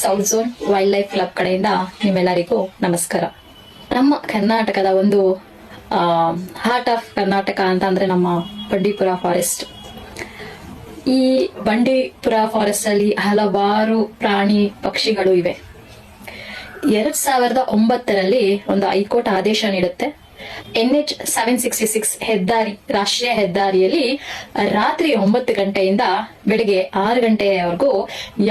South zone wild life club ಕಡೆಯಿಂದ ನಿಮ್ಮೆಲ್ಲರಿಗೂ ನಮಸ್ಕಾರ. ನಮ್ಮ ಕರ್ನಾಟಕದ ಒಂದು ಹಾರ್ಟ್ ಆಫ್ ಕರ್ನಾಟಕ ಅಂತ ಅಂದ್ರೆ ನಮ್ಮ ಬಂಡೀಪುರ ಫಾರೆಸ್ಟ್. ಈ ಬಂಡೀಪುರ ಫಾರೆಸ್ಟ್ ಅಲ್ಲಿ ಹಲವಾರು ಪ್ರಾಣಿ ಪಕ್ಷಿಗಳು ಇವೆ. 2009 ಒಂದು ಹೈಕೋರ್ಟ್ ಆದೇಶ ನೀಡುತ್ತೆ. NH 766 ಹೆದ್ದಾರಿ, ರಾಷ್ಟ್ರೀಯ ಹೆದ್ದಾರಿಯಲ್ಲಿ ರಾತ್ರಿ 9 ಗಂಟೆಯಿಂದ ಬೆಳಿಗ್ಗೆ 6 ಗಂಟೆಯವರೆಗೂ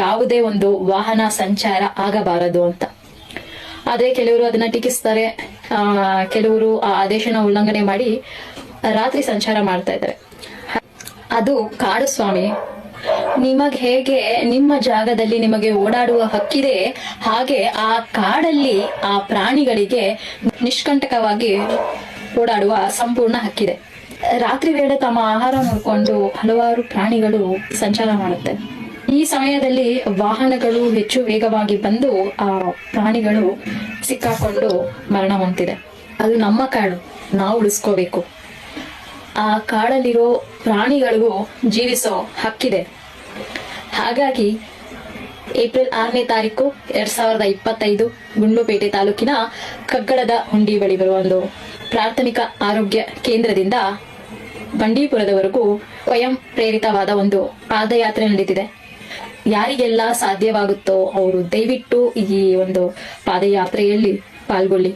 ಯಾವುದೇ ಒಂದು ವಾಹನ ಸಂಚಾರ ಆಗಬಾರದು ಅಂತ. ಆದ್ರೆ ಕೆಲವರು ಅದನ್ನ ಟೀಕಿಸ್ತಾರೆ, ಕೆಲವರು ಆ ಆದೇಶನ ಉಲ್ಲಂಘನೆ ಮಾಡಿ ರಾತ್ರಿ ಸಂಚಾರ ಮಾಡ್ತಾ ಇದ್ದಾರೆ. ಅದು ಕಾಡು ಸ್ವಾಮಿ. ನಿಮಗೆ ಹೇಗೆ ನಿಮ್ಮ ಜಾಗದಲ್ಲಿ ನಿಮಗೆ ಓಡಾಡುವ ಹಕ್ಕಿದೆ, ಹಾಗೆ ಆ ಕಾಡಲ್ಲಿ ಆ ಪ್ರಾಣಿಗಳಿಗೆ ನಿಷ್ಕಂಟಕವಾಗಿ ಓಡಾಡುವ ಸಂಪೂರ್ಣ ಹಕ್ಕಿದೆ. ರಾತ್ರಿ ವೇಳೆ ತಮ್ಮ ಆಹಾರ ನೋಡಿಕೊಂಡು ಹಲವಾರು ಪ್ರಾಣಿಗಳು ಸಂಚಾರ ಮಾಡುತ್ತೆ. ಈ ಸಮಯದಲ್ಲಿ ವಾಹನಗಳು ಹೆಚ್ಚು ವೇಗವಾಗಿ ಬಂದು ಆ ಪ್ರಾಣಿಗಳು ಸಿಕ್ಕಾಕೊಂಡು ಮರಣ ಹೊಂದಿದೆ. ಅದು ನಮ್ಮ ಕಾಡು, ನಾವು ಉಳಿಸ್ಕೋಬೇಕು. ಆ ಕಾಡಲ್ಲಿರೋ ಪ್ರಾಣಿಗಳಿಗೂ ಜೀವಿಸೋ ಹಕ್ಕಿದೆ. ಹಾಗಾಗಿ ಏಪ್ರಿಲ್ 6ನೇ ತಾರೀಕು 2025 ಗುಂಡ್ಲುಪೇಟೆ ತಾಲೂಕಿನ ಕಗ್ಗಳದ ಹುಂಡಿ ಬಳಿ ಬರುವ ಒಂದು ಪ್ರಾಥಮಿಕ ಆರೋಗ್ಯ ಕೇಂದ್ರದಿಂದ ಬಂಡೀಪುರದವರೆಗೂ ಸ್ವಯಂ ಪ್ರೇರಿತವಾದ ಒಂದು ಪಾದಯಾತ್ರೆ ನಡೀತಿದೆ. ಯಾರಿಗೆಲ್ಲ ಸಾಧ್ಯವಾಗುತ್ತೋ ಅವರು ದಯವಿಟ್ಟು ಈ ಒಂದು ಪಾದಯಾತ್ರೆಯಲ್ಲಿ ಪಾಲ್ಗೊಳ್ಳಿ.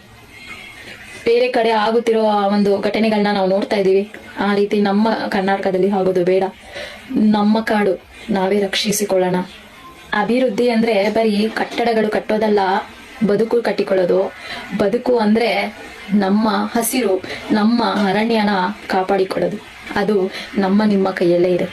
ಬೇರೆ ಕಡೆ ಆಗುತ್ತಿರೋ ಒಂದು ಘಟನೆಗಳನ್ನ ನಾವು ನೋಡ್ತಾ ಇದ್ದೀವಿ. ಆ ರೀತಿ ನಮ್ಮ ಕರ್ನಾಟಕದಲ್ಲಿ ಆಗೋದು ಬೇಡ. ನಮ್ಮ ಕಾಡು ನಾವೇ ರಕ್ಷಿಸಿಕೊಳ್ಳೋಣ. ಅಭಿವೃದ್ಧಿ ಅಂದ್ರೆ ಬರೀ ಕಟ್ಟಡಗಳು ಕಟ್ಟೋದಲ್ಲ, ಬದುಕು ಕಟ್ಟಿಕೊಳ್ಳೋದು. ಬದುಕು ಅಂದ್ರೆ ನಮ್ಮ ಹಸಿರು, ನಮ್ಮ ಅರಣ್ಯನ ಕಾಪಾಡಿಕೊಳ್ಳೋದು. ಅದು ನಮ್ಮ ನಿಮ್ಮ ಕೈಯಲ್ಲೇ ಇದೆ.